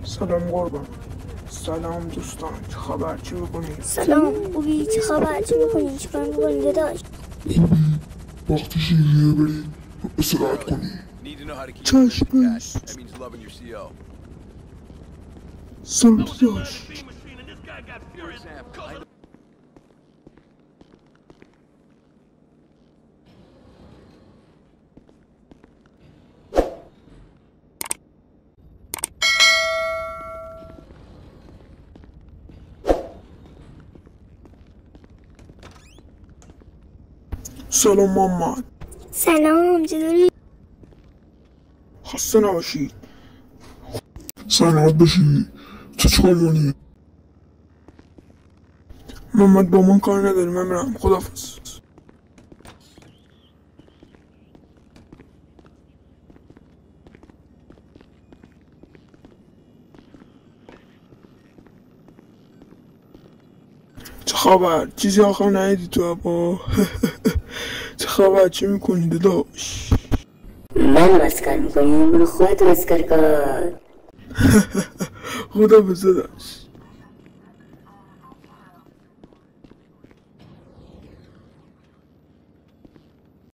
سلام قربان. سلام دوستان، چه خبر؟ چی میکنید؟ سلام خوبی؟ چه خبر؟ چی میکنی؟ چیکار میکنی داداش؟ خوبی؟ وقتی شیریه بری استراحت کنی. چشم رئیس. سلام داداش. سلام محمد. سلام چطوری؟ خسته نباشید. سلامت باشی. تو چیکار می‌کنی؟ محمد با من کار نداری، من میرم. خداحافظ. چه خبر؟ چیزی آخر ندیدی تو ابا؟ چه خبر؟ چی میکنی داداش؟ من مسکر میکنی؟ برو خودت مسکر کن. خداحافظ داداش.